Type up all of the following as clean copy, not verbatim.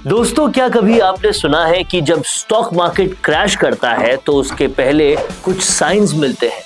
दोस्तों, क्या कभी आपने सुना है कि जब स्टॉक मार्केट क्रैश करता है तो उसके पहले कुछ साइंस मिलते हैं?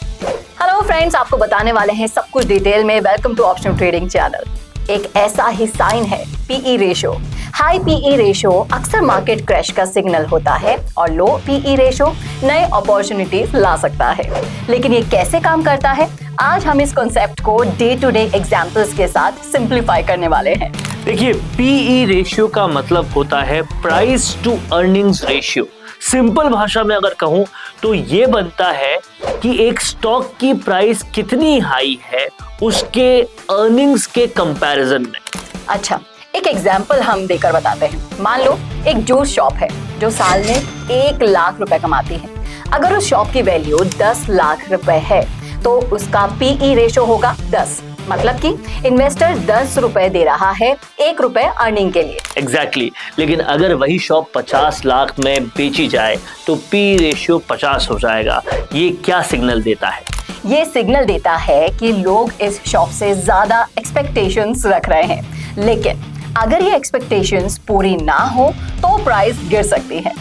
हेलो फ्रेंड्स, आपको बताने वाले हैं सब कुछ डिटेल में। Welcome to option trading channel. एक ऐसा ही साइन है PE ratio. High PE ratio अक्सर मार्केट क्रैश का सिग्नल होता है और लो पीई रेशो नए अपॉर्चुनिटीज ला सकता है। लेकिन ये कैसे काम करता है, आज हम इस कॉन्सेप्ट को डे टू डे एग्जांपल्स के साथ सिंप्लीफाई करने वाले हैं। देखिए, पीई रेशियो का मतलब होता है price to earnings ratio. Simple भाषा में अगर कहूं तो ये बनता है कि एक स्टॉक की प्राइस कितनी हाई है उसके अर्निंग्स के कंपैरिजन में। अच्छा, एक एग्जाम्पल हम देकर बताते हैं। मान लो एक जूस शॉप है जो साल में 1 लाख रुपए कमाती है। अगर उस शॉप की वैल्यू 10 लाख रुपए है तो उसका पीई रेशो होगा 10। मतलब कि इन्वेस्टर 10 रुपए दे रहा है 1 रुपए अर्निंग के लिए। एग्जैक्टली। लेकिन अगर वही शॉप 50 लाख में बेची जाए तो पी रेशियो 50 हो जाएगा। ये क्या सिग्नल देता है? ये सिग्नल देता है कि लोग इस शॉप से ज्यादा एक्सपेक्टेशंस रख रहे हैं, लेकिन अगर ये एक्सपेक्टेशंस पूरी ना हो तो प्राइस गिर सकती है।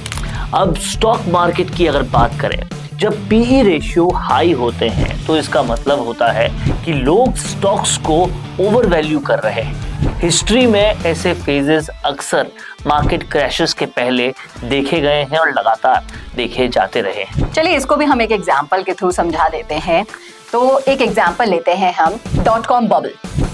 अब स्टॉक मार्केट की अगर बात करें, जब पीई रेशियो हाई होते हैं तो इसका मतलब होता है कि लोग स्टॉक्स को ओवर वैल्यू कर रहे हैं। हिस्ट्री में ऐसे फेजेस अक्सर मार्केट क्रैशेस के पहले देखे गए हैं और लगातार देखे जाते रहे हैं। चलिए इसको भी हम एक एग्जांपल के थ्रू समझा देते हैं। तो एक एग्जांपल लेते हैं हम .com बबल।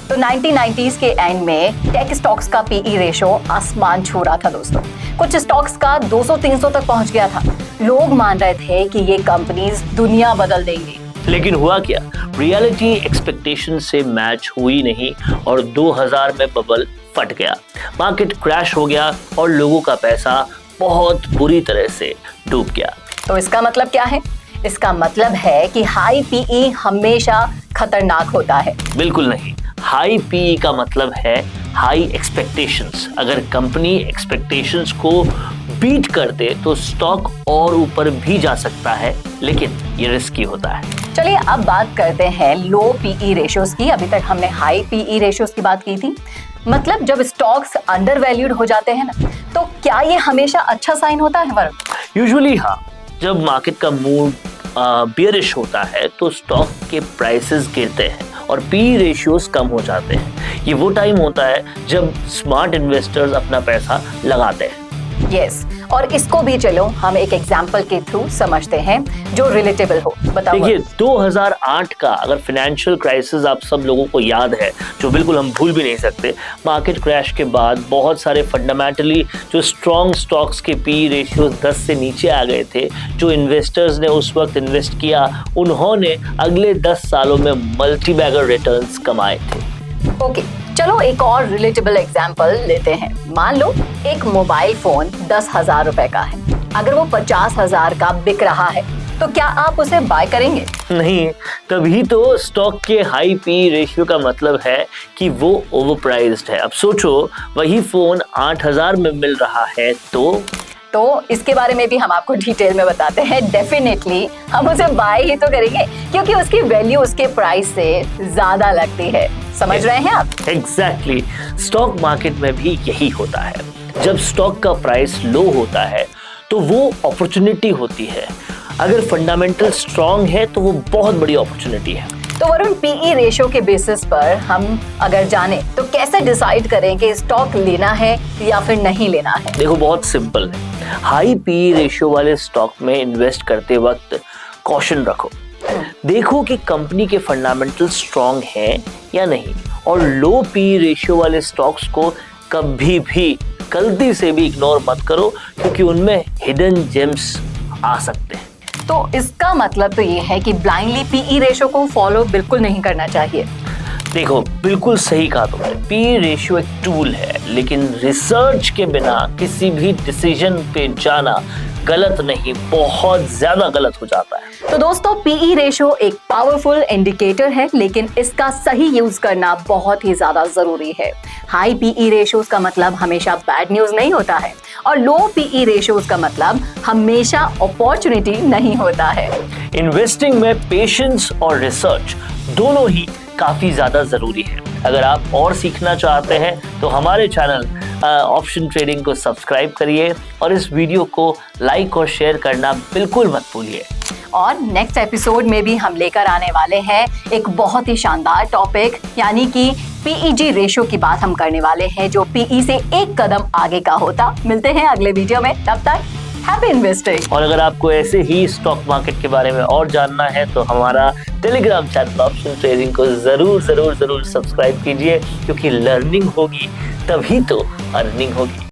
तो 1990s के एंड में टेक स्टॉक्स का पीई रेशो आसमान छू रहा था दोस्तों। कुछ स्टॉक्स का 200-300 तक पहुंच गया था। लोग मान रहे थे कि ये कंपनीज दुनिया बदल देंगी। लेकिन हुआ क्या? रियलिटी एक्सपेक्टेशन से मैच हुई नहीं और 2000 में बबल फट गया। मार्केट क्रैश हो गया और लोगों का पैसा बहुत बुरी तरह से डूब गया। तो इसका मतलब क्या है? इसका मतलब है कि हाई पीई हमेशा खतरनाक होता है। बिल्कुल नहीं। हाई पीई का मतलब है हाई एक्सपेक्टेशंस। अगर कंपनी एक्सपेक्टेशंस को बीट कर दे तो स्टॉक और ऊपर भी जा सकता है, लेकिन ये रिस्की होता है। चलिए अब बात करते हैं लो पीई रेशियोज की। अभी तक हमने हाई पीई रेशियोज की बात की थी। मतलब जब स्टॉक्स अंडर वैल्यूड हो जाते हैं ना, तो क्या ये हमेशा अच्छा साइन होता है वरुण? यूजुअली हाँ। जब मार्केट का मूड बियरिश होता है तो स्टॉक के प्राइसेस गिरते हैं और पी रेशियोज कम हो जाते हैं। ये वो टाइम होता है जब स्मार्ट इन्वेस्टर्स अपना पैसा लगाते हैं। यस, और इसको भी चलो हम एक एग्जांपल के थ्रू समझते हैं जो रिलेटेबल हो। बताओ। देखिए, 2008 का अगर फाइनेंशियल क्राइसिस आप सब लोगों को याद है, जो बिल्कुल हम भूल भी नहीं सकते। मार्केट क्रैश के बाद बहुत सारे फंडामेंटली जो स्ट्रॉन्ग स्टॉक्स के पी रेशियोज 10 से नीचे आ गए थे। जो इन्वेस्टर्स ने उस वक्त इन्वेस्ट किया, उन्होंने अगले 10 सालों में मल्टी बैगर रिटर्न्स कमाए थे। ओके, चलो एक और रिलेटेबल एग्जांपल लेते हैं। मान लो एक मोबाइल फोन 10,000 रुपए का है। अगर वो 50,000 का बिक रहा है तो क्या आप उसे बाय करेंगे? नहीं। तभी तो स्टॉक के हाई पी रेशियो का मतलब है कि वो ओवरप्राइज्ड है। अब सोचो, वही फोन 8,000 में मिल रहा है तो इसके बारे में भी हम आपको डिटेल में बताते हैं। डेफिनेटली हम उसे बाय ही तो करेंगे क्योंकि उसकी वैल्यू उसके प्राइस से ज्यादा लगती है। समझ रहे हैं आप? एग्जैक्टली। स्टॉक मार्केट में भी यही होता है। जब स्टॉक का प्राइस लो होता है तो वो अपॉर्चुनिटी होती है। अगर फंडामेंटल स्ट्रांग है तो वो बहुत बड़ी अपॉर्चुनिटी है। तो वरुण, पीई रेशियो के बेसिस पर हम अगर जाने तो कैसे डिसाइड करें कि स्टॉक लेना है या फिर नहीं लेना है? देखो, बहुत सिंपल है। हाई पीई रेशियो वाले स्टॉक में इन्वेस्ट करते वक्त कॉशन रखो। देखो कि कंपनी के फंडामेंटल स्ट्रांग हैं या नहीं। और लो पी रेशियो वाले स्टॉक्स को कभी भी गलती से भी इग्नोर मत करो, क्योंकि उनमें हिडन जेम्स आ सकते हैं। तो इसका मतलब तो ये है कि ब्लाइंडली पीई रेशियो को फॉलो बिल्कुल नहीं करना चाहिए। देखो, बिल्कुल सही कहा तुमने। पी रेशियो एक टूल है, लेकिन रिसर्च के बिना किसी भी डिसीजन पे जाना गलत नहीं, बहुत ज्यादा गलत हो जाता है। तो दोस्तों, पीई रेशियो एक पावरफुल इंडिकेटर है, लेकिन इसका सही यूज करना बहुत ही ज्यादा जरूरी है। हाई पीई रेशियोज का मतलब हमेशा बैड न्यूज नहीं होता है और लो पीई रेशियोज का मतलब हमेशा अपॉर्चुनिटी नहीं होता है। इन्वेस्टिंग में पेशेंस और रिसर्च दोनों ही काफी ज्यादा जरूरी है। अगर आप और सीखना चाहते हैं तो हमारे चैनल ऑप्शन ट्रेडिंग को सब्सक्राइब करिए और इस वीडियो को लाइक और शेयर करना बिल्कुल मत भूलिए। और नेक्स्ट एपिसोड में भी हम लेकर आने वाले हैं एक बहुत ही शानदार टॉपिक, यानी कि पीईजी रेशो की बात हम करने वाले हैं, जो पीई से एक कदम आगे का होता। मिलते हैं अगले वीडियो में, तब तक हैप्पी इन्वेस्टिंग। और अगर आपको ऐसे ही स्टॉक मार्केट के बारे में और जानना है तो हमारा टेलीग्राम चैनल ऑप्शन ट्रेडिंग को जरूर सब्सक्राइब कीजिए, क्योंकि लर्निंग होगी तभी तो अर्निंग होगी।